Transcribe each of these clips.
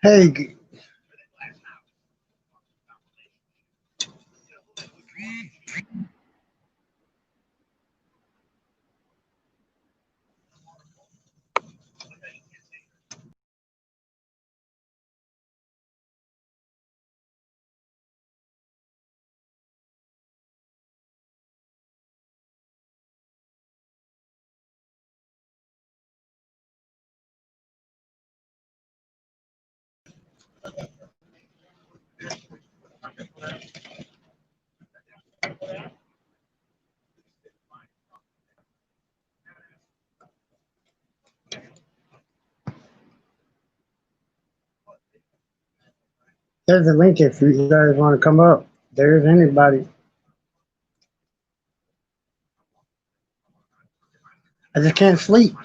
Hey, there's a link if you guys want to come up. There's anybody. I just can't sleep.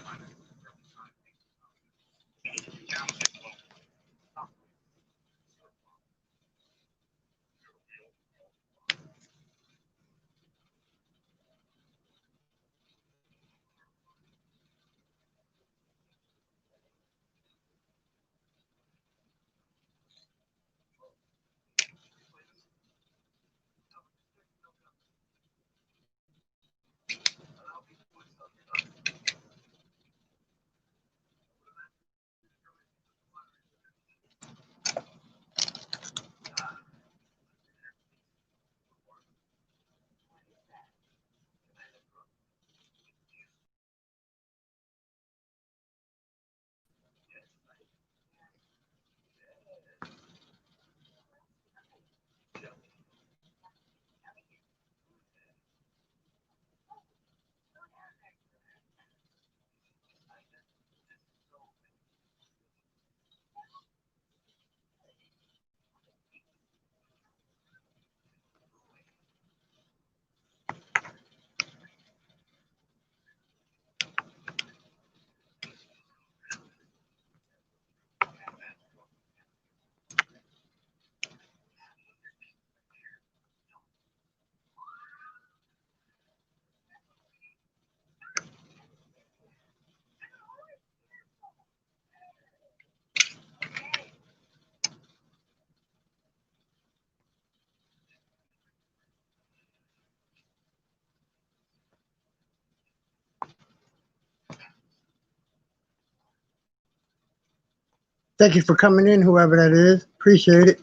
Thank you for coming in, whoever that is. Appreciate it.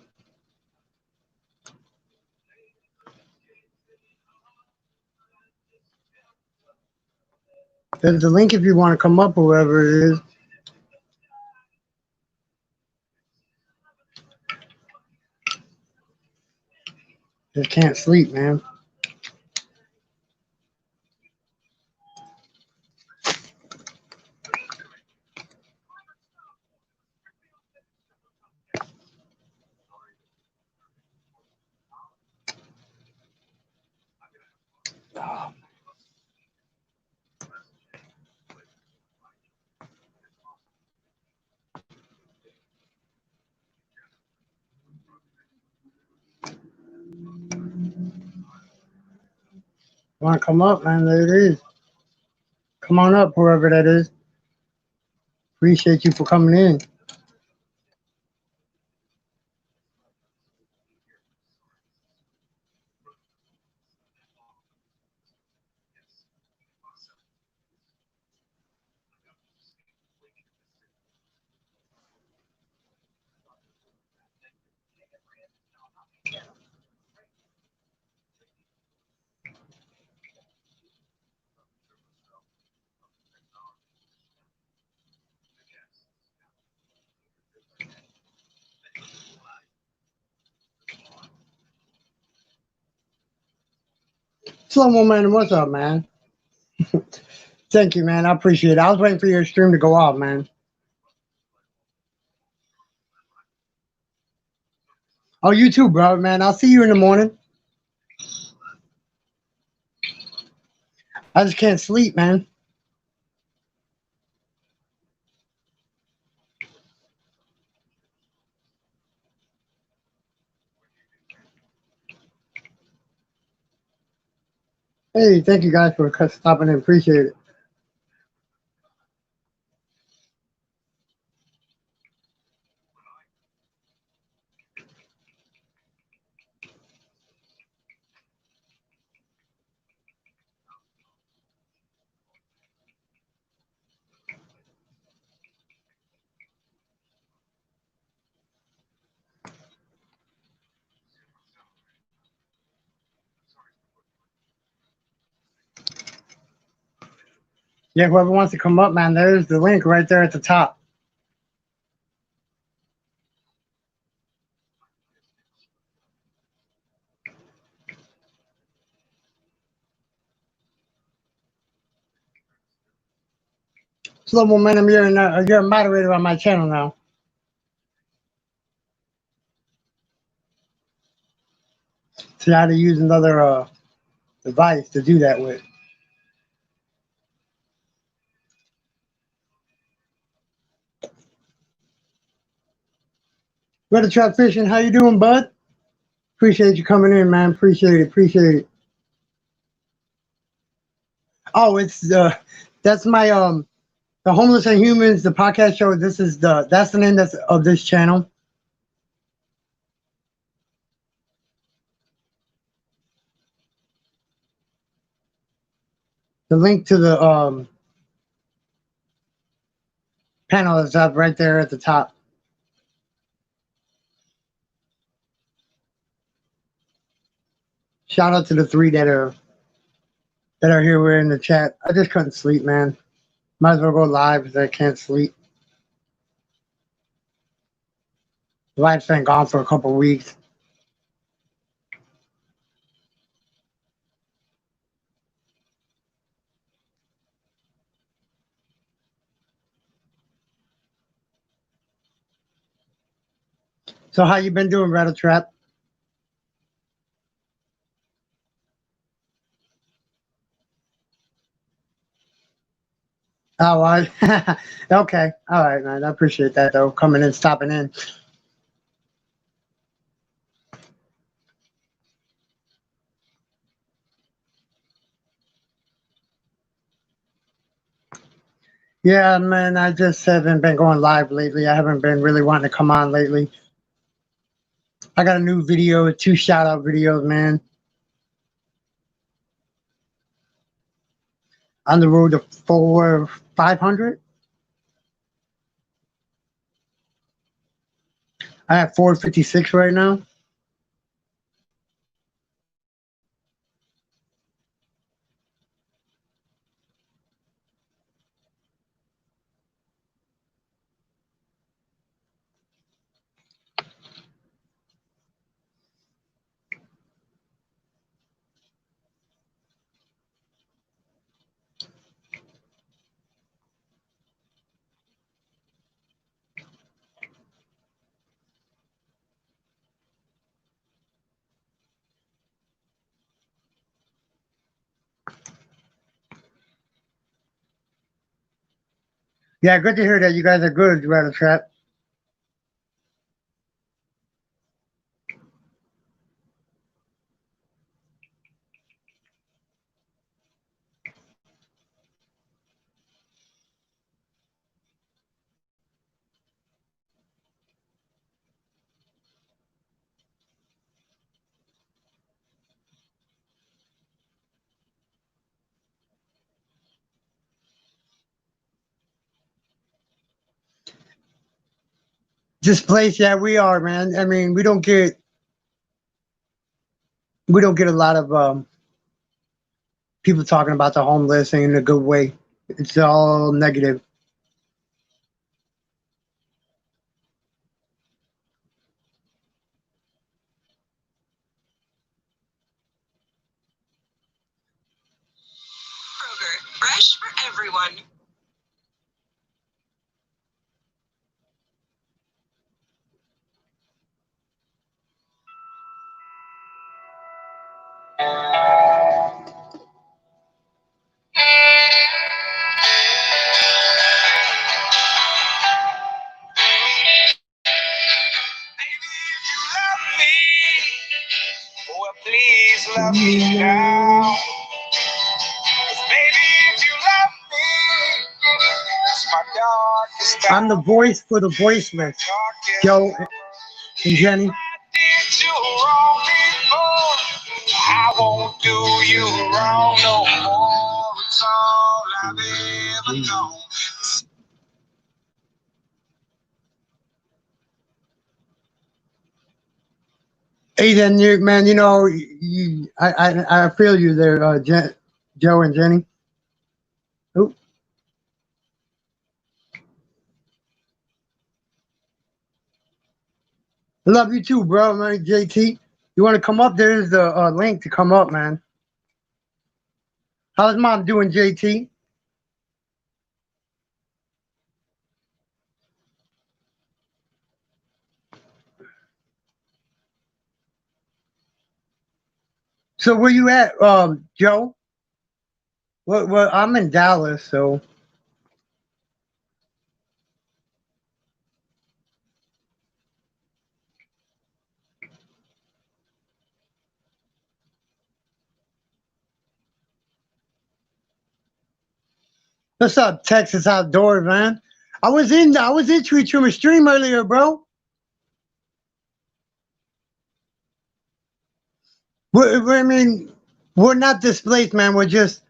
There's a link if you want to come up, whoever it is. Just can't sleep, man. Want to come up, man? There it is. Come on up, whoever that is. Appreciate you for coming in. Slow momentum, what's up, man? Thank you, man. I appreciate it. I was waiting for your stream to go off, man. Oh, you too, bro, man. I'll see you in the morning. I just can't sleep, man. Hey, thank you guys for stopping in. Appreciate it. Yeah, whoever wants to come up, man, there's the link right there at the top. Slow momentum, you're a moderator on my channel now. See how to use another device to do that with. Brother Trap Fishing, how you doing, bud? Appreciate you coming in, man. Appreciate it. Appreciate it. Oh, it's that's my the Homeless and Humans, the podcast show. This is that's the name of this channel. The link to the panel is up right there at the top. Shout out to the three that are here. We're in the chat. I just couldn't sleep, man. Might as well go live because I can't sleep. The life's been gone for a couple of weeks. So how you been doing, Rattle Trap? Oh, I okay. All right, man. I appreciate that though. Coming in, stopping in. Yeah, man. I just haven't been going live lately. I haven't been really wanting to come on lately. I got a new video, 2 shout out videos, man. On the road to 500. I have 456 right now. Yeah, good to hear that you guys are good, Rattle Trap. This place, yeah, we are, man. I mean, we don't get a lot of people talking about the homeless in a good way. It's all negative. Please love me now. Baby, if you love me, it's my darkest hour. I'm the voice for the voiceless. Joe and Jenny. Did you wrong before? I won't do you wrong no more. It's all I've ever known. Hey, then you man, you know, I feel you there, Joe and Jenny. Oop. I love you too, bro, man. JT, you want to come up? There's the link to come up, man. How's mom doing, JT? So where you at, Joe? Well, I'm in Dallas, so. What's up, Texas Outdoors, man? I was in Tree Trimmer stream earlier, bro. I mean, we're not displaced, man. We're just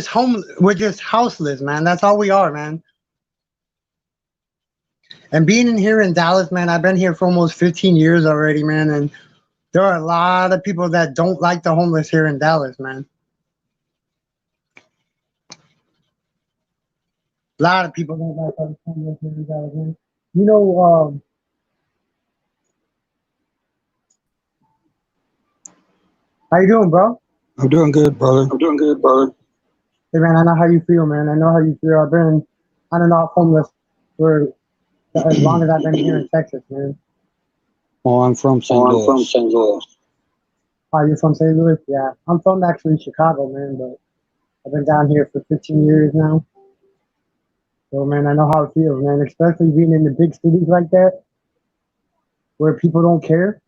home. We're just houseless, man. That's all we are, man. And being in here in Dallas, man, I've been here for almost 15 years already, man. And there are a lot of people that don't like the homeless here in Dallas, man. A lot of people don't like the homeless here in Dallas, man. You know, how you doing, bro? I'm doing good, brother. Hey, man, I know how you feel, man. I know how you feel. I've been on and off homeless for as long as I've been here in Texas, man. Well, I'm from St. Louis. Oh, you're from St. Louis? Yeah. I'm from actually Chicago, man, but I've been down here for 15 years now. So, man, I know how it feels, man, especially being in the big cities like that where people don't care.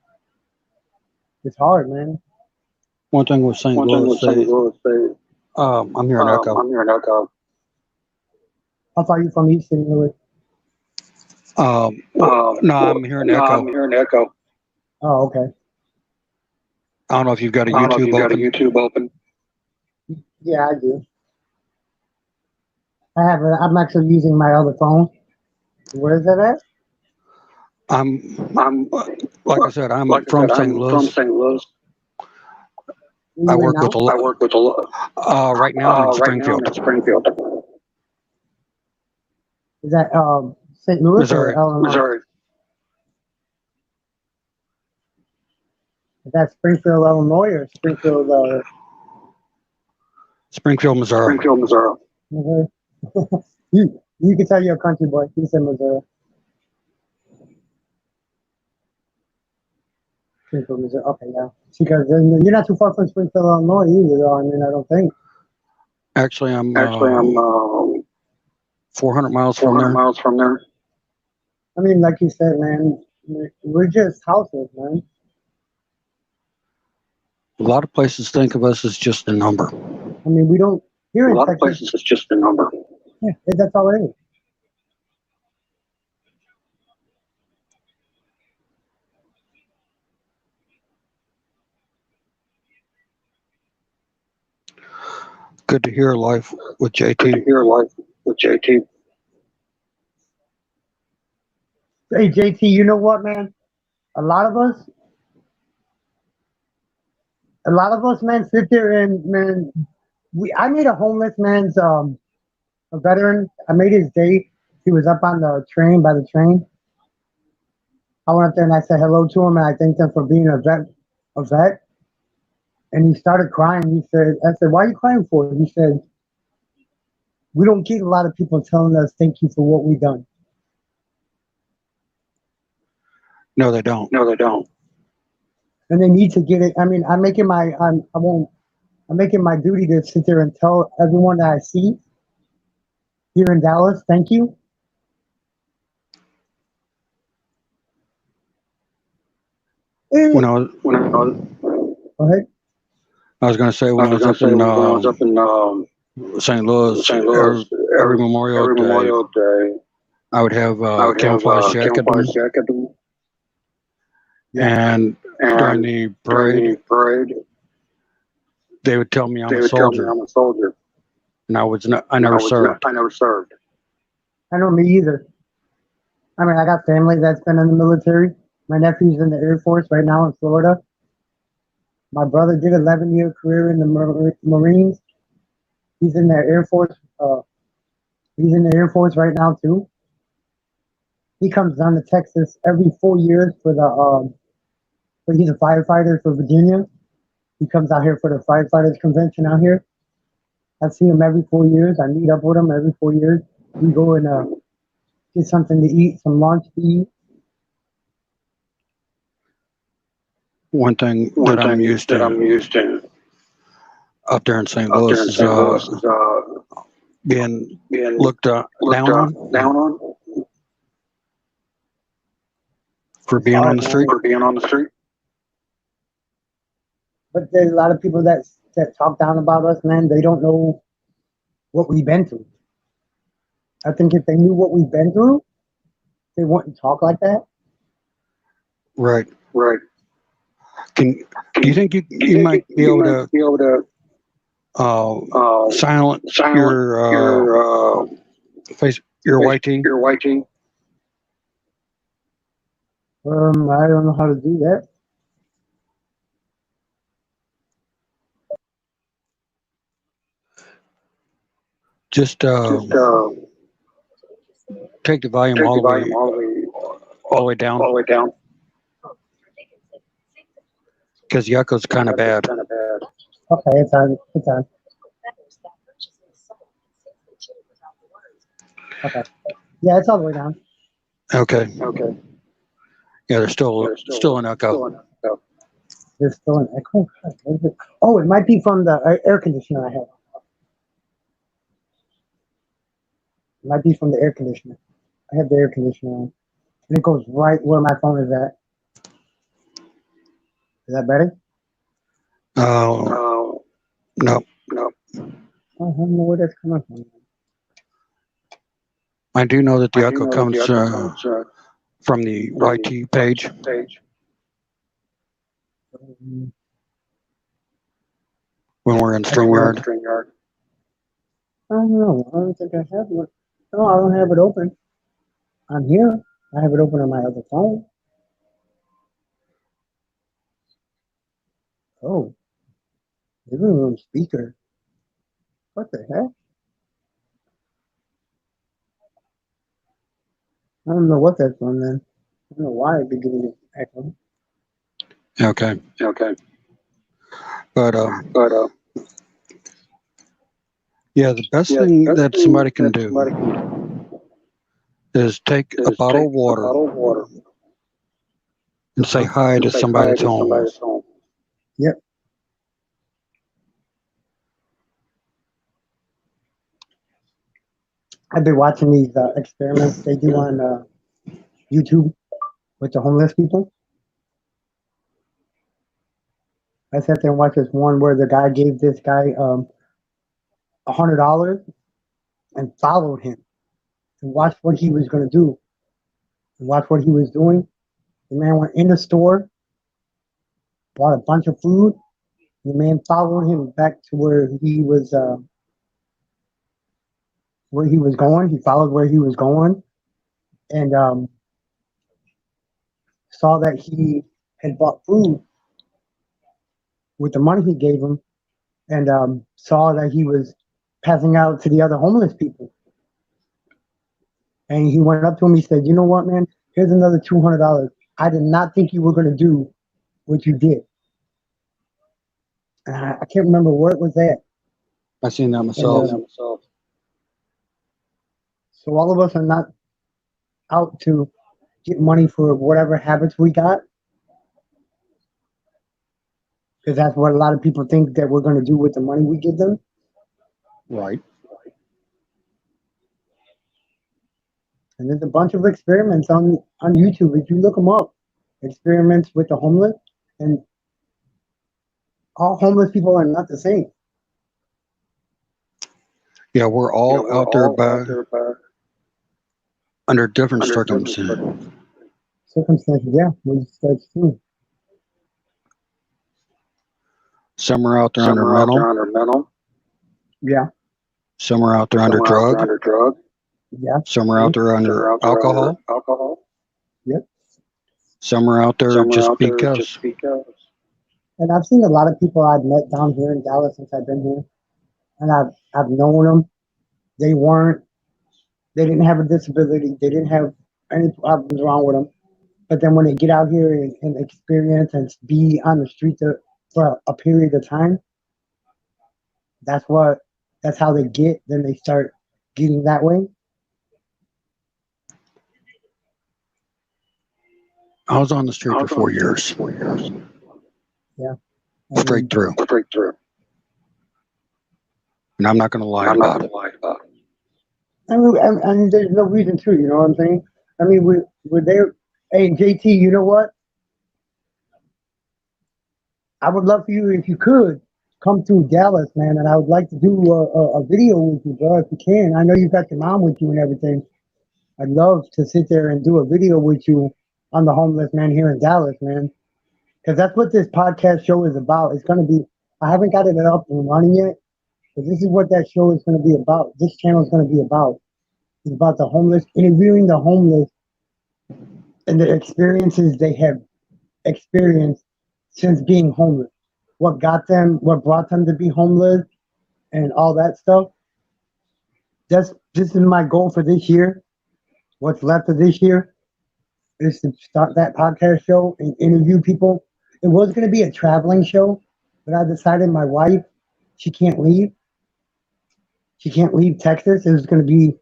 It's hard, man. One thing with St. Louis, I'm hearing echo. How far are you from East St. Louis? No, I'm hearing echo. Oh, okay. I don't know if you've got a YouTube open. Yeah, I do. I'm actually using my other phone. Where is that at? I'm like I said, I'm from St. Louis. I work with a lot. Right now I'm in Springfield. Is that St. Louis Missouri. or Illinois? Missouri. Is that Springfield, Illinois, or Springfield? Springfield, Missouri. Missouri? You can tell you're a country boy. You said Missouri. Springfield, Missouri. Okay, yeah. Because you're not too far from Springfield, Illinois either, though. I mean, I don't think. Actually, I'm 400 miles from there. I mean, like you said, man, we're just houses, man. A lot of places think of us as just a number. I mean, we don't. Here in Texas, places it's just a number. Yeah, that's all it is. Good to hear life with JT. Hey, JT, you know what, man? A lot of us, man, sit there and, man, I made a homeless man's, a veteran. I made his day. He was up on the train, by the train. I went up there and I said hello to him and I thanked him for being a vet. And he started crying. I said, why are you crying for? He said, We don't get a lot of people telling us thank you for what we've done. No, they don't. No, they don't. And they need to get it. I mean, I'm making my duty to sit there and tell everyone that I see here in Dallas, thank you. When I was, Go ahead. I was going to say when I was up in St. Louis, every Memorial Day, I would have camouflage jacket on. And during the parade, they would tell me I'm a soldier. And I never served. I know, me either. I mean, I got family that's been in the military. My nephew's in the Air Force right now in Florida. My brother did 11-year career in the Marines. He's in the Air Force. He's in the Air Force right now too. He comes down to Texas every 4 years for the. But he's a firefighter for Virginia. He comes out here for the firefighters convention out here. I see him every 4 years. I meet up with him every 4 years. We go and get something to eat, some lunch to eat. One thing that I'm used to up there in St. Louis is being looked down on for being on the street. But there's a lot of people that talk down about us, man. They don't know what we've been through. I think if they knew what we've been through, they wouldn't talk like that. Right. Do you think you might be able to silence your face, your white tee? I don't know how to do that. Just take the volume all the way down. Because the echo's kind of bad. Okay, it's on. Okay. Yeah, it's all the way down. Okay. Yeah, there's still an echo. There's still an echo? Oh, it might be from the air conditioner I have. It might be from the air conditioner. I have the air conditioner on. And it goes right where my phone is at. Is that better? No. I don't know where that's coming from. I do know that the echo comes from the YT page. When we're in StreamYard. I don't know. I don't think I have one. No, I don't have it open. I'm here. I have it open on my other phone. Oh. Living room speaker. What the heck? I don't know what that's from then. I don't know why it'd be giving me echo. Okay. But yeah, the best thing that somebody can do is take a bottle of water and say hi to somebody that's home. Yep. I've been watching these experiments they do on YouTube with the homeless people. I sat there and watched this one where the guy gave this guy $100 and followed him and watched what he was going to do and watched what he was doing. The man went in the store, bought a bunch of food. The man followed him back to where he was going. He followed where he was going and saw that he had bought food with the money he gave him and saw that he was passing out to the other homeless people. And he went up to him. He said, "You know what, man? Here's another $200. I did not think you were going to do what you did." And I can't remember where it was at. I seen that myself. So all of us are not out to get money for whatever habits we got, because that's what a lot of people think that we're going to do with the money we give them. Right. And there's a bunch of experiments on YouTube. If you look them up, experiments with the homeless, and all homeless people are not the same. Yeah, we're all out there under different circumstances. Circumstances, yeah, that's true. Some are out there under mental. Yeah, Some are out there under drug. yeah, Some are out there under alcohol. yep. Some are out there just because. And I've seen a lot of people I've met down here in Dallas since I've been here, and I've known them. They didn't have a disability. They didn't have any problems wrong with them. But then when they get out here and experience and be on the street for a period of time, that's how they get. Then they start getting that way. I was on the street for 4 years. Yeah. Straight through. And I'm not going to lie about it. I mean, there's no reason to, you know what I'm saying? I mean, we're there. Hey, JT, you know what? I would love for you, if you could, come to Dallas, man, and I would like to do a video with you, bro, if you can. I know you got your mom with you and everything. I'd love to sit there and do a video with you on the homeless man here in Dallas, man. Because that's what this podcast show is about. It's going to be, I haven't got it up and running yet, but this is what that show is going to be about. This channel is going to be about. It's about the homeless, interviewing the homeless and the experiences they have experienced since being homeless. What got them, what brought them to be homeless, and all that stuff. This is my goal for this year. What's left of this year is to start that podcast show and interview people. It was going to be a traveling show, but I decided my wife, she can't leave. She can't leave Texas. It was going to be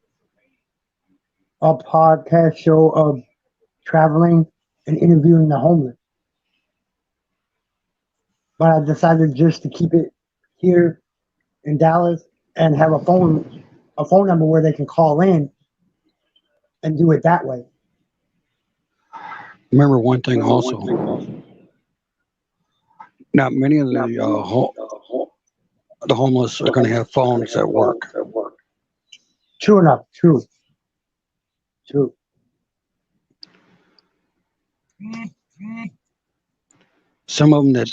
a podcast show of traveling and interviewing the homeless. But I decided just to keep it here in Dallas and have a phone number where they can call in and do it that way. Remember one thing also. Not many of the homeless are going to have phones at work. True enough. True. Some of them that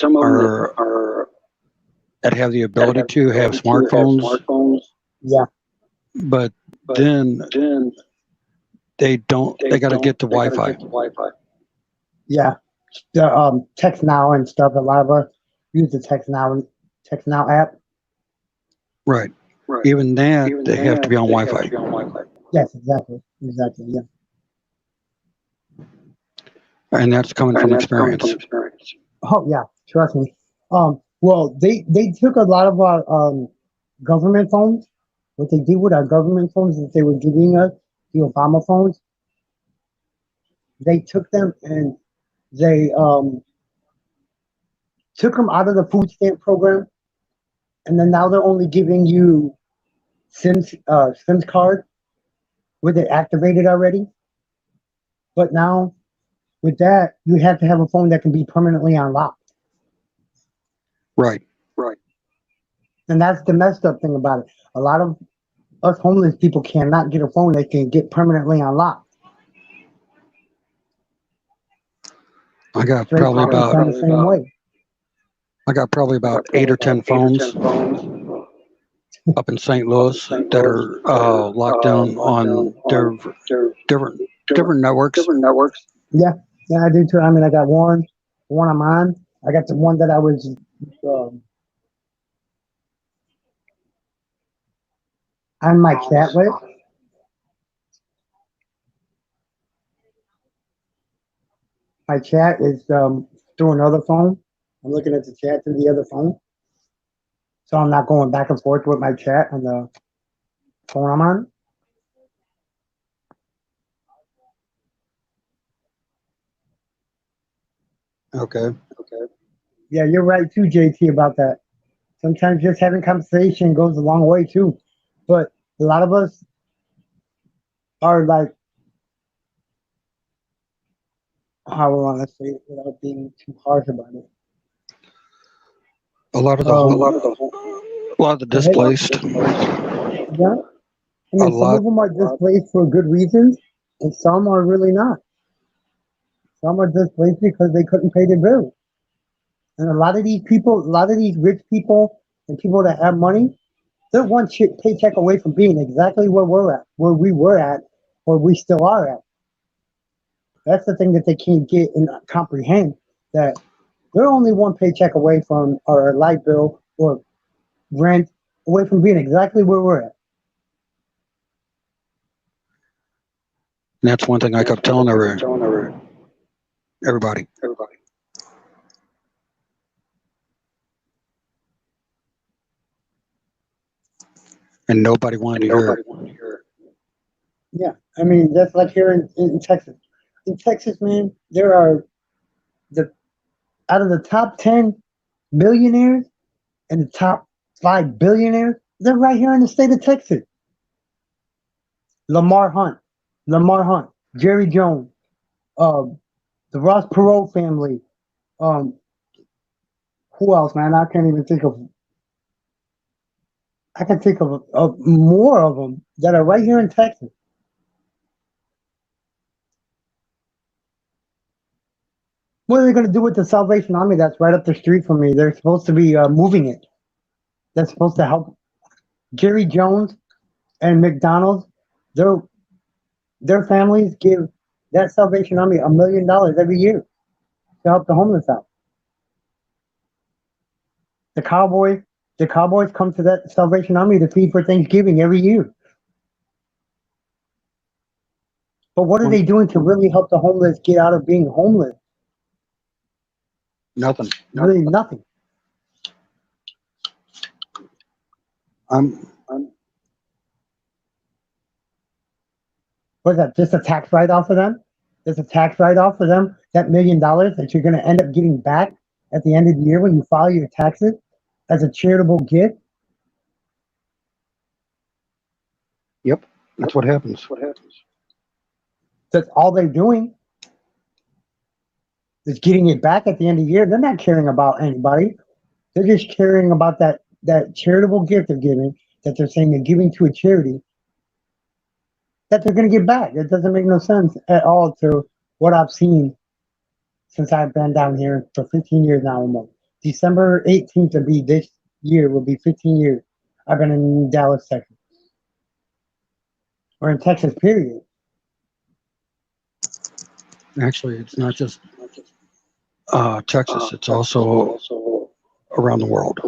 have the ability to have smartphones. Yeah. But then they don't. They got to get the Wi-Fi. Yeah. The Text Now and stuff. A lot of us use the Text Now app. Right. Even that, they have to be on Wi-Fi. Yes, exactly. Yeah. And that's coming from experience. Oh yeah, trust me. Well, they took a lot of our government phones. What they did with our government phones is they were giving us the Obama phones. They took them and they took them out of the food stamp program, and then now they're only giving you SIMs card with it activated already. But now with that, you have to have a phone that can be permanently unlocked. Right. And that's the messed up thing about it. A lot of us homeless people cannot get a phone that can get permanently unlocked. I got probably about 8 or 10 phones up in St. Louis that are locked down on their different networks. Yeah, I do too. I mean, I got one I'm on. I got the one that I was on my chat with. My chat is through another phone. I'm looking at the chat through the other phone. So I'm not going back and forth with my chat on the phone I'm on. Okay. Yeah, you're right too, JT, about that. Sometimes just having conversation goes a long way too. But a lot of us are like, how do I want to say it without being too harsh about it? A lot of the Um, a lot of the go ahead. displaced. Yeah. I A mean, some lot. of them are displaced for good reasons, and some are really not. Some are displaced because they couldn't pay their bills. And a lot of these people, a lot of these rich people and people that have money, they're one paycheck away from being exactly where we're at, where we were at, or we still are at. That's the thing that they can't get and comprehend, that they're only one paycheck away from our light bill or rent, away from being exactly where we're at. And that's one thing I kept telling everybody. And nobody wanted to hear it. Yeah, I mean that's like here in Texas. In Texas, man, there are the out of the top 10 millionaires and the top 5 billionaires, they're right here in the state of Texas. Lamar Hunt, Lamar Hunt, Jerry Jones, um, the Ross Perot family. Um, who else, man? I can't even think of. I can think of more of them that are right here in Texas. What are they going to do with the Salvation Army that's right up the street from me? They're supposed to be moving it. That's supposed to help Jerry Jones and McDonald's. Their their families give that Salvation Army $1 million every year to help the homeless out. The Cowboys, the Cowboys come to that Salvation Army to feed for Thanksgiving every year. But what are One, they doing to really help the homeless get out of being homeless? nothing. Really nothing. I'm What's that? Just a tax write off for them? Just a tax write off for them? That $1 million that you're going to end up getting back at the end of the year when you file your taxes as a charitable gift? Yep. That's what happens. That's all they're doing is getting it back at the end of the year. They're not caring about anybody. They're just caring about that charitable gift they're giving, that they're saying they're giving to a charity that they're going to get back. It doesn't make no sense at all to what I've seen since I've been down here for 15 years now almost. December 18th will be this year, will be 15 years. I've been in Dallas, Texas. Or in Texas, period. Actually, it's not just Texas. It's also around the world.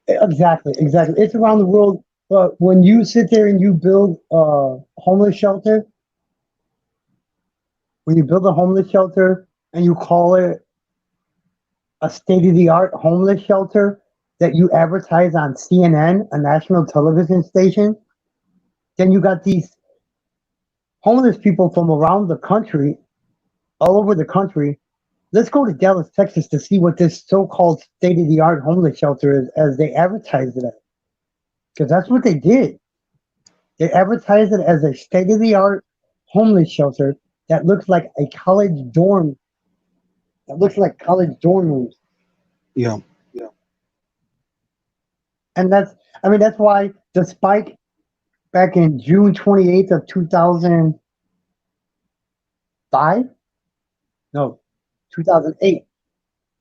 Exactly. It's around the world. But when you sit there and you build a homeless shelter, when you build a homeless shelter and you call it a state-of-the-art homeless shelter that you advertise on CNN, a national television station, then you got these homeless people from around the country, all over the country. Let's go to Dallas, Texas to see what this so-called state-of-the-art homeless shelter is as they advertised it as. Because that's what they did. They advertised it as a state-of-the-art homeless shelter that looks like a college dorm, that looks like college dorm rooms. Yeah. And that's why the spike back in June 28th of 2005, no, 2008,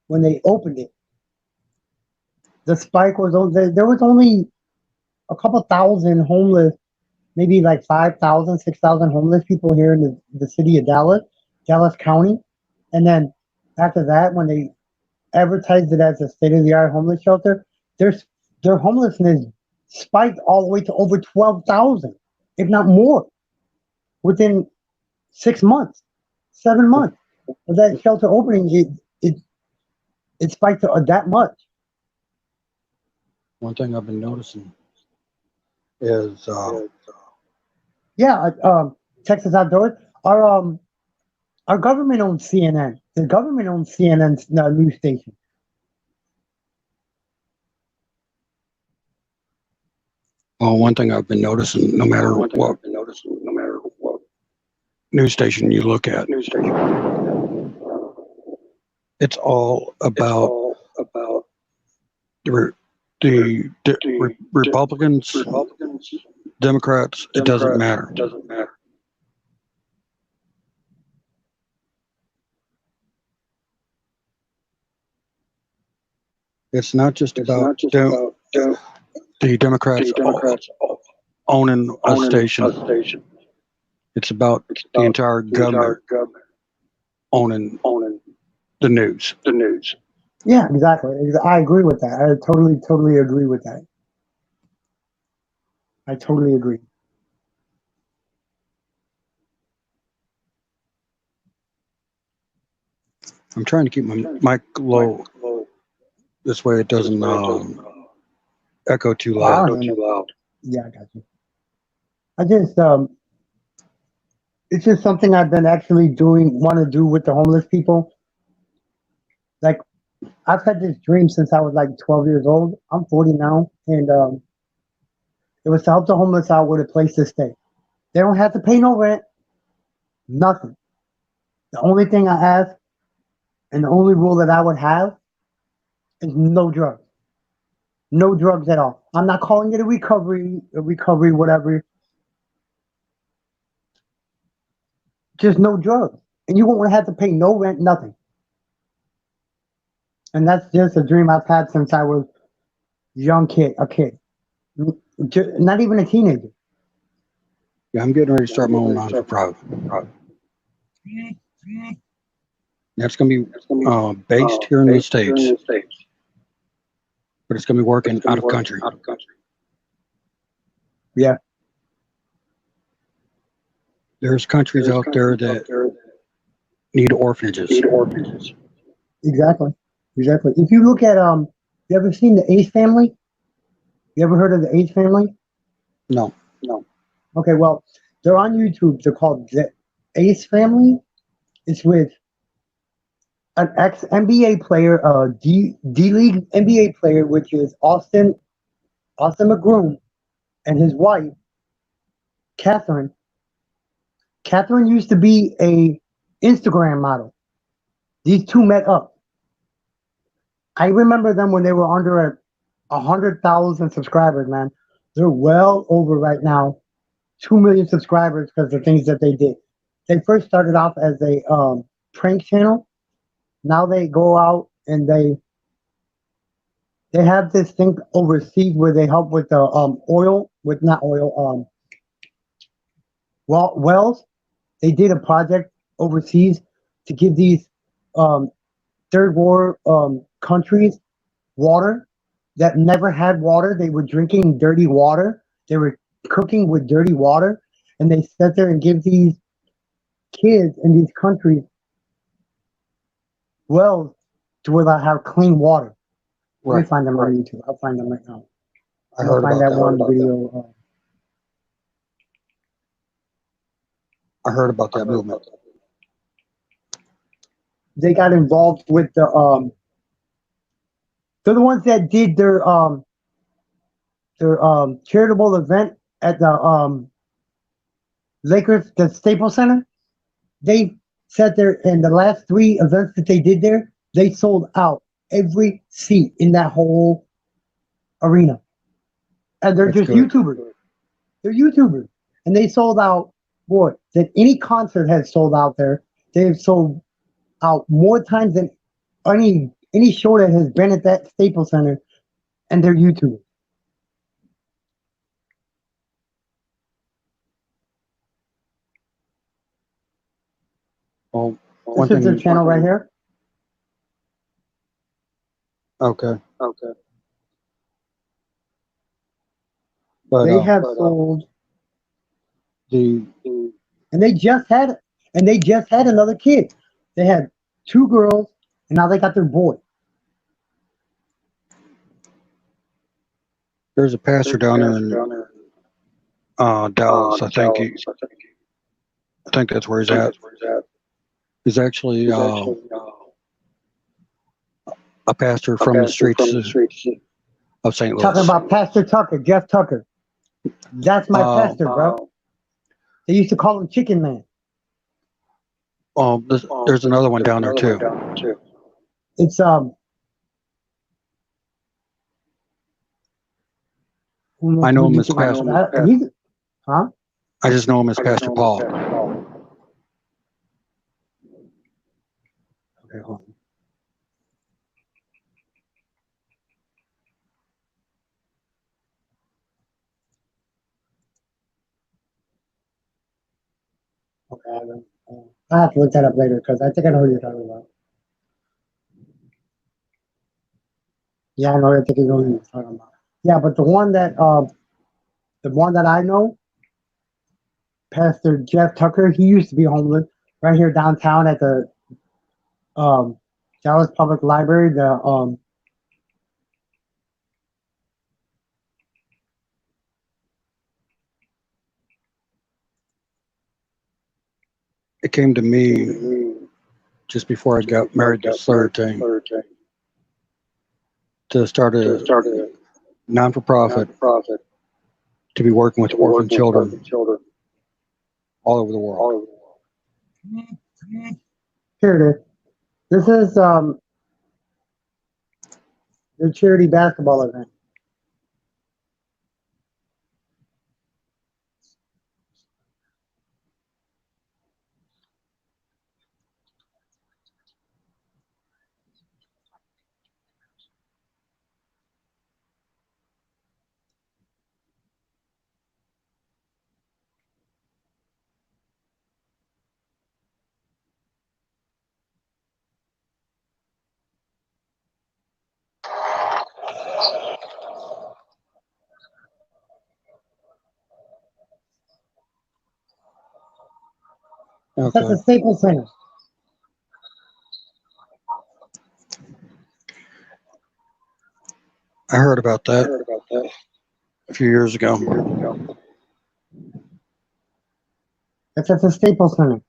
when they opened it, the spike was there was only a couple thousand homeless, maybe like 5,000, 6,000 homeless people here in the city of Dallas, Dallas County. And then after that, when they advertised it as a state-of-the-art homeless shelter, their their homelessness spiked all the way to over 12,000, if not more, within 6 months, 7 months of that shelter opening. It spiked to that much. One thing I've been noticing is Yeah, Texas Outdoors. Our government owns CNN. The government owns CNN's news station. Well, one thing I've been noticing, no matter what news station you look at, it's all about the Republicans, Democrats. It doesn't matter. It's not just about the Democrats owning a station. It's about the entire government owning the news. Yeah, exactly. I agree with that. I totally agree with that. I totally agree. I'm trying to keep my mic low. This way it doesn't echo too loud. Yeah, I got you. I just it's just something I've been actually want to do with the homeless people. Like I've had this dream since I was like 12 years old. I'm 40 now, and it was to help the homeless out with a place to stay. They don't have to pay no rent, nothing. The only thing I ask, and the only rule that I would have, is no drugs. No drugs at all. I'm not calling it a recovery, whatever. Just no drugs, and you won't have to pay no rent, nothing. And that's just a dream I've had since I was a kid, not even a teenager. Yeah, I'm getting ready to start my own non-for-profit. That's going to be based here in the States, but it's going to be working out of country. Yeah. There's countries out there that need orphanages. Exactly. If you look at you ever seen the Ace Family? You ever heard of the Ace Family? No. Okay, well, they're on YouTube. They're called the Ace Family. It's with an ex NBA player, D League NBA player, which is Austin McGroom, and his wife, Catherine. Catherine used to be a Instagram model. These two met up. I remember them when they were under 100,000 subscribers, man. They're well over right now 2 million subscribers because of the things that they did. They first started off as a prank channel. Now they go out and they have this thing overseas where they help with the wells. They did a project overseas to give these third world countries water that never had water. They were drinking dirty water. They were cooking with dirty water, and they sat there and give these kids in these countries wells to where they have clean water. Let me find them on YouTube. I'll find them right now. I'll find that one video. I heard about that movement. They got involved with the they're the ones that did their charitable event at the Lakers, the Staples Center. They sat there, and the last 3 events that they did there, they sold out every seat in that whole arena. And they're just YouTubers. They're YouTubers. And they sold out more than any concert has sold out there. They've sold out more times than any show that has been at that Staples Center, and they're YouTubers. Well, this is their channel right here. Okay. But they have sold and they just had another kid. They had 2 girls, and now they got their boy. There's a pastor down there in Dallas. I think that's where he's at. is actually a pastor from the streets of St. Louis. Talking about Pastor Tucker, Jeff Tucker. That's my pastor, bro. They used to call him Chicken Man. There's another one down there too. It's I know him as Pastor. Huh? I just know him as Pastor Paul. Okay, hold on. Okay, I have to look that up later because I think I know who you're talking about. Yeah, I know. I think I know who you're talking about. Yeah, but the one that I know, Pastor Jeff Tucker, he used to be homeless right here downtown at the Dallas Public Library. It came to me just before I got married this third time to start a non-for-profit to be working with orphan children all over the world. Here it is. This is the charity basketball event. That's Okay. the Staples Center. I heard about that a few years ago. That's at the Staples Center.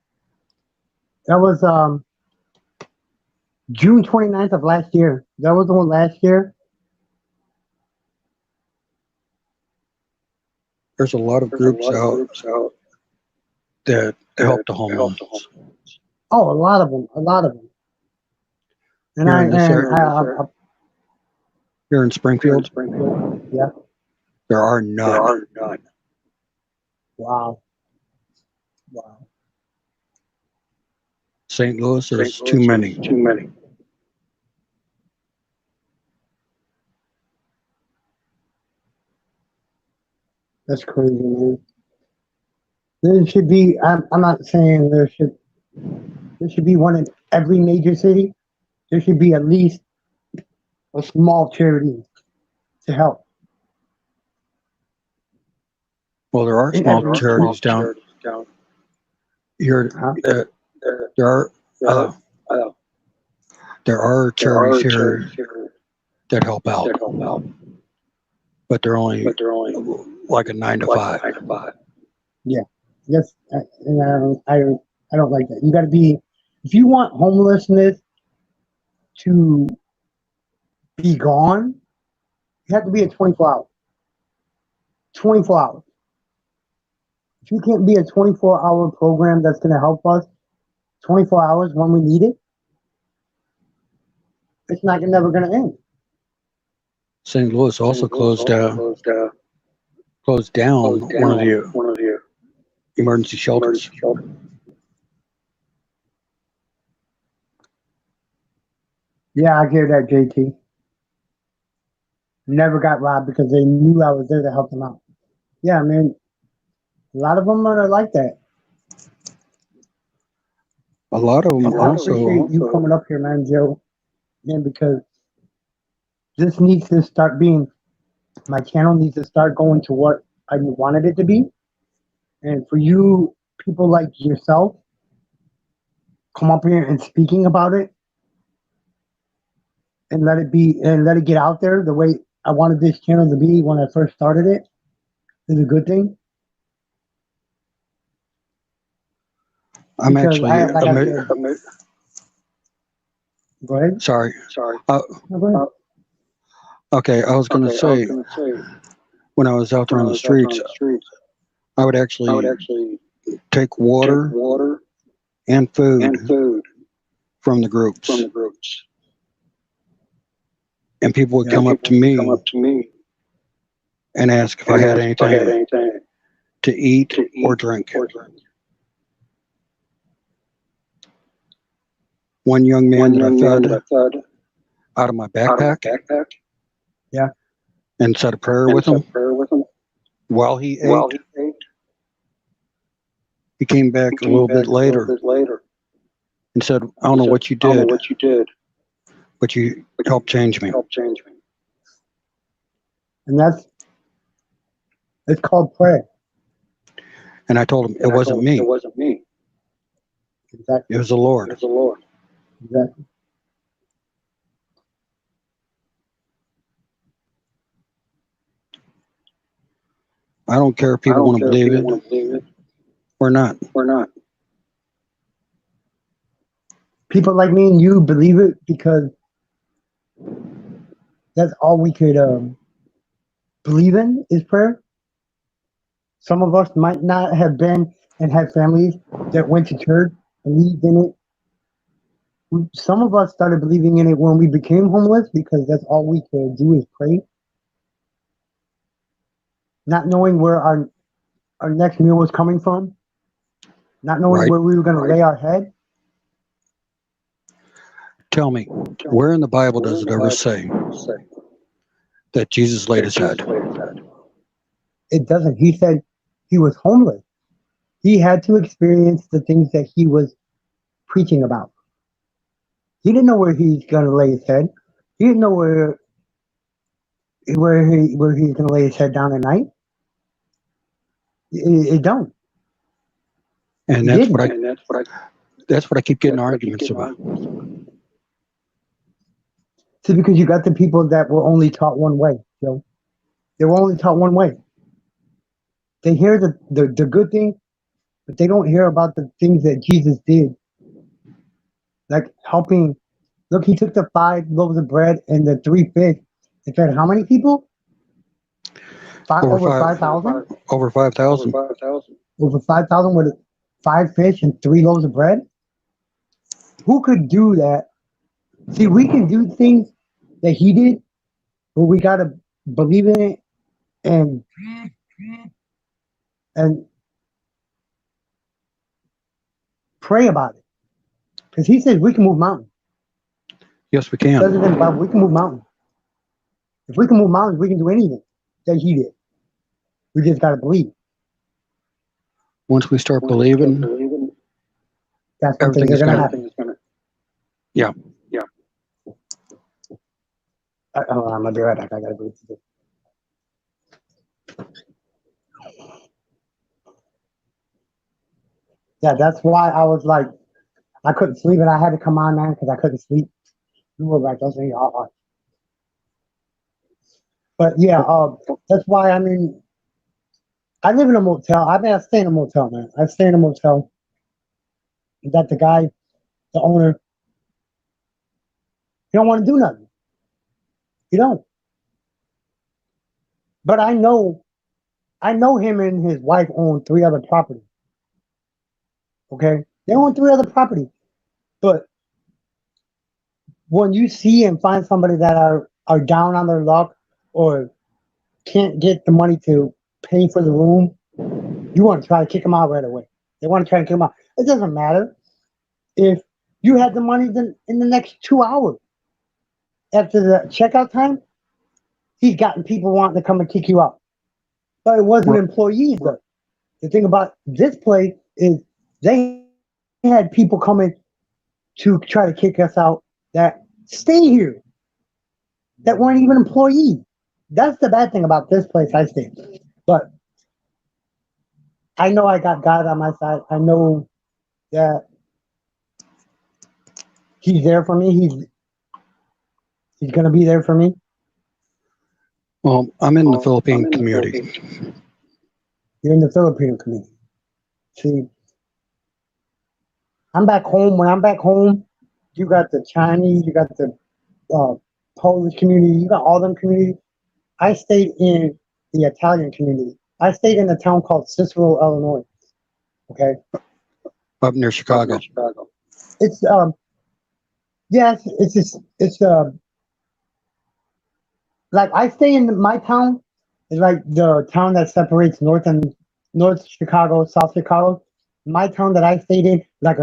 That was June 29th of last year. That was the one last year. There's a lot of groups out that help the homeless. Oh, a lot of them. And Here in this area, I here in Springfield, yeah. there are none. Wow. St. Louis, there's too many. That's crazy, man. There should be. I'm not saying there should be one in every major city. There should be at least a small charity to help. Well, there are small charities down here. There are charities here that help out, but they're only like a 9 to 5. Yeah. Yes. And I don't like that. You got to be, if you want homelessness to be gone, you have to be at 24 hours. 24 hours. If you can't be a 24-hour program that's going to help us 24 hours when we need it, it's never going to end. St. Louis also closed down one of the emergency shelters. Yeah, I hear that, JT. Never got robbed because they knew I was there to help them out. Yeah, I mean, a lot of them are like that. A lot of them I appreciate you coming up here, man, Joe. Man, because this needs to start being, my channel needs to start going to what I wanted it to be. And for you, people like yourself, come up here and speaking about it and let it get out there the way I wanted this channel to be when I first started it is a good thing. I'm Because actually, I, like I said, go ahead. sorry. No, go ahead. Okay, I was going to say, when I was out there on the streets, I would actually take water and food from the groups. And people would Yeah. come up to me and ask if I had anything to eat or drink. One young man that I fed out of my backpack Yeah. and said a prayer with him while he ate. He came back a little bit later and said, I don't know what you did, but you helped change me. And it's called prayer. And I told him it wasn't me. Exactly. It was the Lord. Exactly. I don't care if people want to believe it or not. People like me and you believe it because that's all we could believe in is prayer. Some of us might not have been and had families that went to church, believed in it. Some of us started believing in it when we became homeless because that's all we could do is pray. Not knowing where our next meal was coming from, not knowing Right. where we were going to lay our head. Tell me, where in the Bible does it ever say that Jesus laid his head? It doesn't. He said he was homeless. He had to experience the things that he was preaching about. He didn't know where he's going to lay his head. He didn't know where he's going to lay his head down at night. It don't. And He that's didn't. what I keep getting arguments about. See, because you got the people that were only taught one way, Joe. They were only taught one way. They hear the good thing, but they don't hear about the things that Jesus did. Like helping. Look, he took the 5 loaves of bread and the 3 fish and fed how many people? Over 5,000? Over 5,000. Over 5,000 with 5 fish and 3 loaves of bread? Who could do that? See, we can do things that he did, but we got to believe in it and pray about it. Because he says we can move mountains. Yes, we It says it in the can. Bible, we can move mountains. If we can move mountains, we can do anything that he did. We just got to believe. Once we start believing, That's when everything things is are going to going to. happen. Yeah. Hold on, I'm going to be right back. I got to breathe. Yeah, that's why I was like, I couldn't sleep and I had to come on, man, because I couldn't sleep. You were right, those things are hard. But yeah, that's why, I mean, I live in a motel. I stay in a motel, man. I stay in a motel that the guy, the owner, he don't want to do nothing. He don't. But I know him and his wife own 3 other properties. Okay? They own 3 other properties. But when you see and find somebody that are down on their luck or can't get the money to pay for the room, you want to try to kick them out right away. They want to try to kick them out. It doesn't matter if you had the money in the next 2 hours. After the checkout time, he's gotten people wanting to come and kick you out. But it wasn't employees, though. The thing about this place is they had people coming to try to kick us out that stay here, that weren't even employees. That's the bad thing about this place I stay. But I know I got God on my side. I know that he's there for me. He's gonna be there for me. Well, I'm in the Philippine community. You're in the Filipino community. See, I'm back home. When I'm back home, you got the Chinese, you got the uh, Polish community, you got all them communities. I stayed in the Italian community. I stayed in a town called Cicero, Illinois. Okay, Up near Chicago. it's yes, it's just it's like I stay in my town is like the town that separates North Chicago, South Chicago. My town that I stayed in, like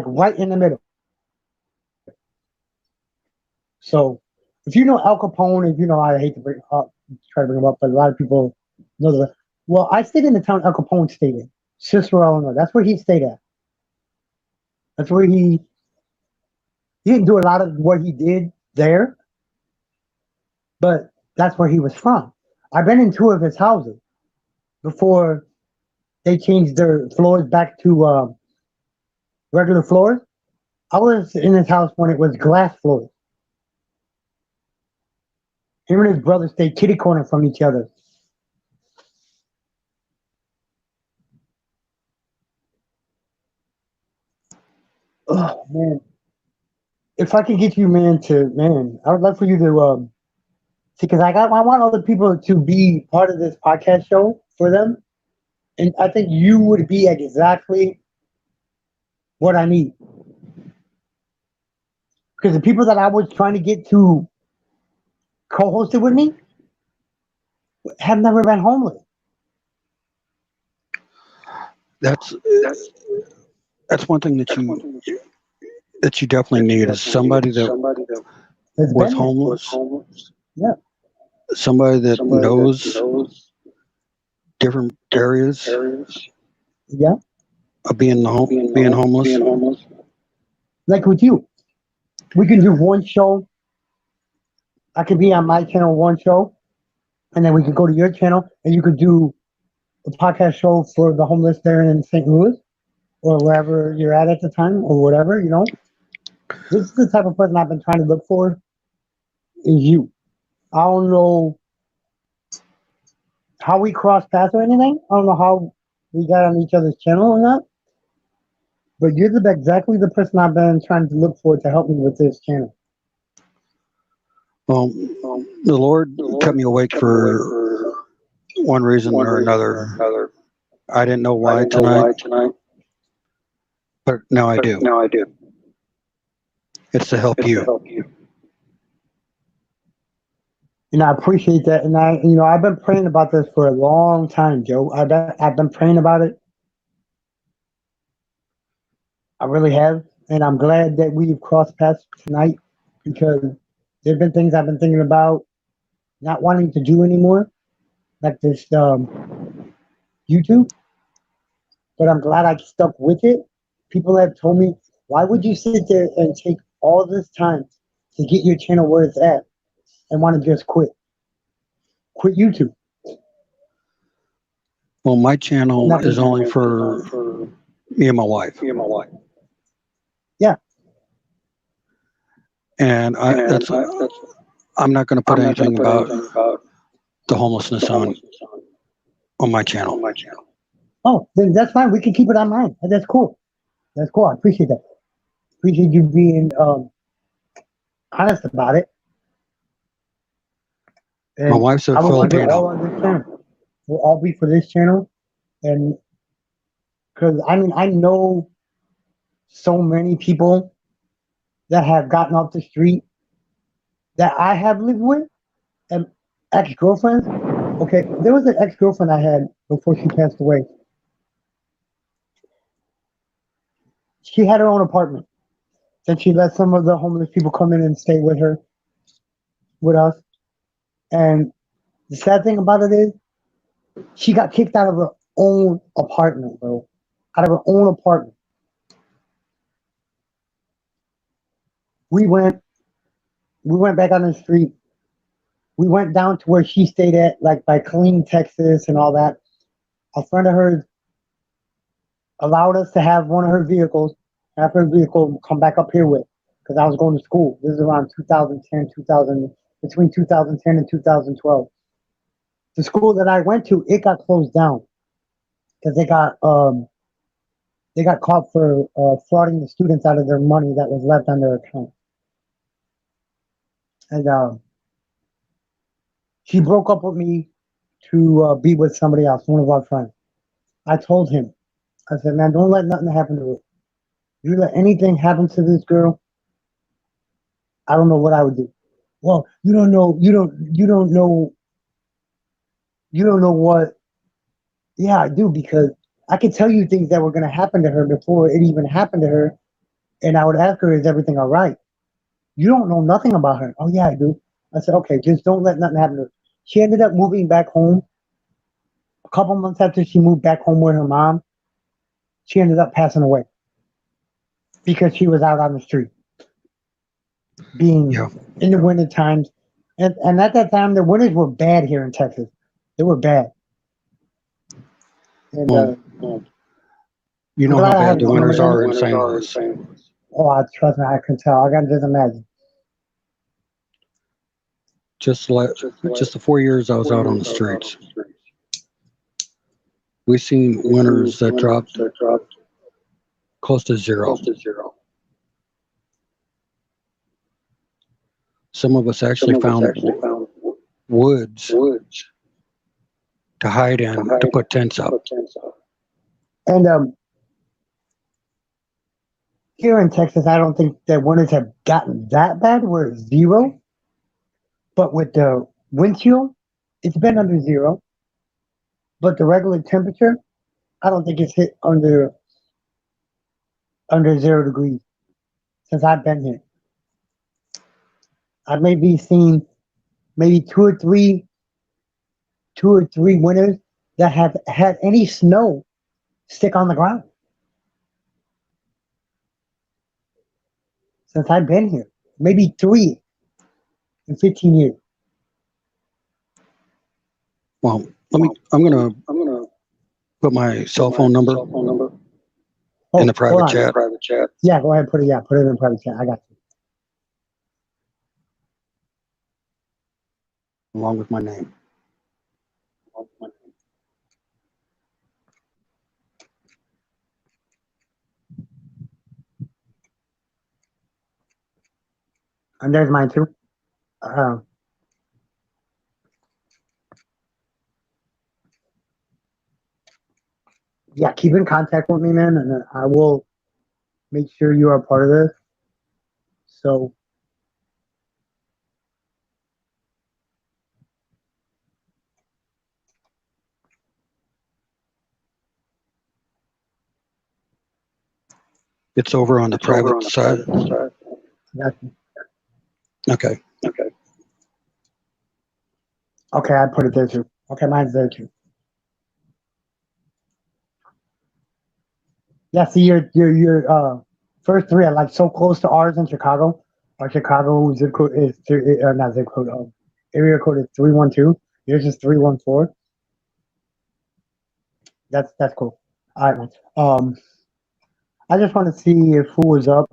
right in the middle. So if you know Al Capone, if you know, I hate to try to bring him up, but a lot of people know that. Well, I stayed in the town Al Capone stayed in, Cicero, Illinois. That's where he stayed at. That's where he didn't do a lot of what he did there, but that's where he was from. I've been in two of his houses before they changed their floors back to regular floors. I was in his house when it was glass floors. Him and his brother stayed kitty corner from each other. Oh man, if I could get you, man, I would love for you to see, because I want other people to be part of this podcast show for them, and I think you would be exactly what I need. Because the people that I was trying to get to co-host it with me have never been homeless. That's one thing that you definitely need is somebody that It's was been there. homeless, Yeah, somebody that knows different areas yeah. of being homeless. Like with you, we can do one show. I could be on my channel one show, and then we could go to your channel, and you could do a podcast show for the homeless there in St. Louis or wherever you're at the time or whatever. You know, this is the type of person I've been trying to look for. Is you? I don't know how we crossed paths or anything. I don't know how we got on each other's channel or not. But you're exactly the person I've been trying to look for to help me with this channel. Well, the Lord kept me awake for one reason or another. I didn't know why tonight, but now I do. It's to help you. And I appreciate that. And I've been praying about this for a long time, Joe. I've been praying about it. I really have. And I'm glad that we've crossed paths tonight, because there's been things I've been thinking about not wanting to do anymore, like this YouTube. But I'm glad I stuck with it. People have told me, why would you sit there and take all this time to get your channel where it's at and want to just quit? Quit YouTube. Well, my channel is only for me and my wife. Yeah. And I'm not going to put anything about the homelessness on my channel. Oh, then that's fine. We can keep it on mine. That's cool. That's cool. I appreciate that. Appreciate you being honest about it. And My wife's a I will keep it Filipino. all on this channel. We'll all be for this channel. And because I know so many people that have gotten off the street that I have lived with, and ex-girlfriends. Okay, there was an ex-girlfriend I had before she passed away. She had her own apartment. Then she let some of the homeless people come in and stay with us. And the sad thing about it is, she got kicked out of her own apartment, bro. Out of her own apartment. We went back on the street. We went down to where she stayed at, like by Killeen, Texas, and all that. A friend of hers allowed us to have one of her vehicles, have her vehicle come back up here with, because I was going to school. This is around between 2010 and 2012. The school that I went to, it got closed down because they got They got caught for frauding the students out of their money that was left on their account. And she broke up with me to be with somebody else, one of our friends. I told him, I said, man, don't let nothing happen to her. If you let anything happen to this girl, I don't know what I would do. Well, you don't know, you don't know what. Yeah, I do, because I could tell you things that were going to happen to her before it even happened to her. And I would ask her, is everything all right? You don't know nothing about her. Oh, yeah, I do. I said, okay, just don't let nothing happen to her. She ended up moving back home. A couple months after she moved back home with her mom, she ended up passing away because she was out on the street, being Yeah. in the winter times. And at that time, the winters were bad here in Texas. They were bad. And Well, you I'm know how glad I bad haven't the seen winters her. are in St. Louis. Oh, trust me, I can tell. I can just imagine. Just the 4 years I was out on the streets, we seen winters that dropped close to zero. Some of us actually found woods to hide in, to put tents up. And here in Texas, I don't think that winters have gotten that bad where it's zero. But with the wind chill, it's been under zero. But the regular temperature, I don't think it's hit under 0 degrees since I've been here. I've maybe seen maybe two or three winters that have had any snow stick on the ground since I've been here. Maybe 3 in 15 years. Well, I'm gonna put my cell phone number in the private chat. Yeah, go ahead, put it in private chat. I got you. Along with my name. And there's mine too. Yeah, keep in contact with me, man, and I will make sure you are part of this. So It's over on the private side. got you. Okay. Okay, I put it there too. Okay, mine's there too. Yeah, see your first three are like so close to ours in Chicago. Our Chicago zip code is not zip code. Area code is 312. Yours is 314. That's cool. All right, man. I just want to see if who was up.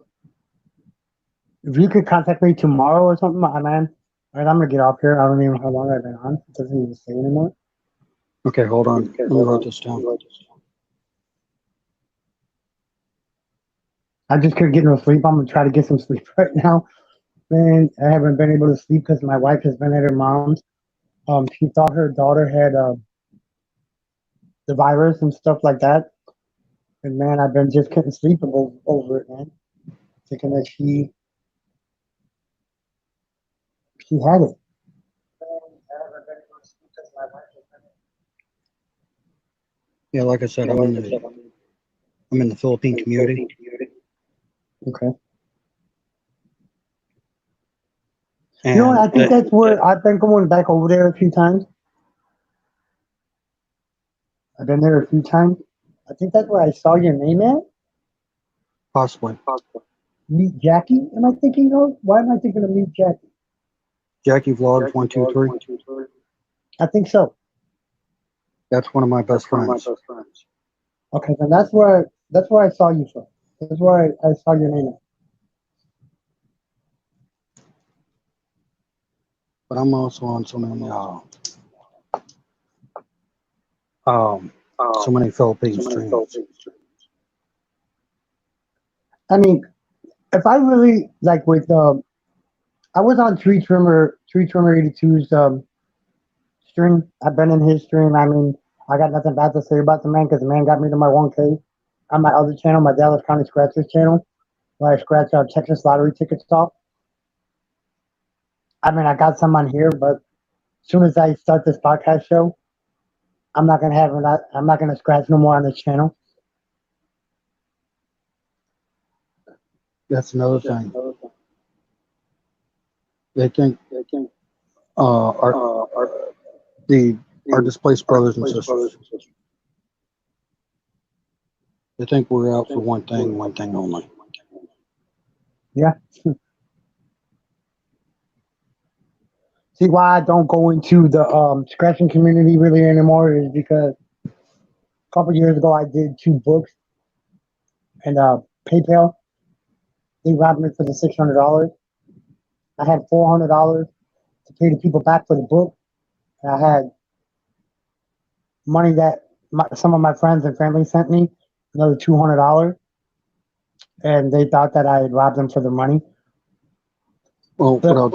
If you could contact me tomorrow or something, man. All right, I'm gonna get off here. I don't even know how long I've been on. It doesn't even say anymore. Okay, hold on. Let me write this down. I just couldn't get no sleep. I'm gonna try to get some sleep right now. Man, I haven't been able to sleep because my wife has been at her mom's. She thought her daughter had the virus and stuff like that. And man, I've been just couldn't sleep over it, man. Thinking that she had it. Yeah, like I said, I'm in the Philippine community. Okay. And You know what? I think that's where I've been going back over there a few times. I've been there a few times. I think that's where I saw your name at. possibly Meet Jackie. Am I thinking of? Why am I thinking of Meet Jackie? Jackie Vlogs 123. I think so. That's one of my best friends. Okay, then that's where I saw you from. That's where I saw your name at. But I'm also on so many Philippine streams. I mean, if I really like with I was on Tree Trimmer 82's stream. I've been in his stream. I mean, I got nothing bad to say about the man because the man got me to my 1K on my other channel, my Dallas County Scratchers channel, where I scratch Texas lottery tickets off. I mean, I got some on here, but as soon as I start this podcast show, I'm not gonna have I'm not gonna scratch no more on this channel. That's another thing. They think our displaced brothers and sisters. They think we're out for one thing only. Yeah. See why I don't go into the scratching community really anymore is because a couple years ago I did 2 books and PayPal. They robbed me for the $600. I had $400 to pay the people back for the book. And I had money that some of my friends and family sent me, another $200, and they thought that I had robbed them for the money. Well, what I'll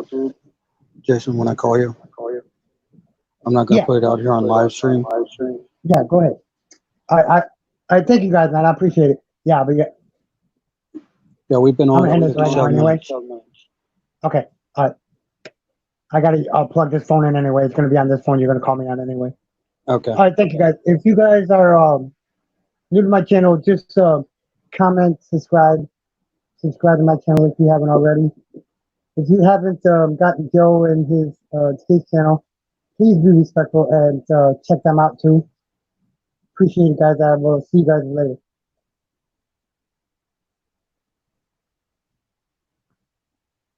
do, Jason, when I call you, I'm not going to put it out here on live stream. Yeah, go ahead. I thank you guys, man. I appreciate it. Yeah, but Yeah, we've been I'm on gonna end this right now anyway. Okay, all right. I gotta plug this phone in anyway. It's gonna be on this phone. You're gonna call me on anyway. Okay. All right, thank you guys. If you guys are new to my channel, just comment, subscribe to my channel if you haven't already. If you haven't gotten Joe and his channel, please be respectful and check them out too. Appreciate it, guys. I will see you guys later.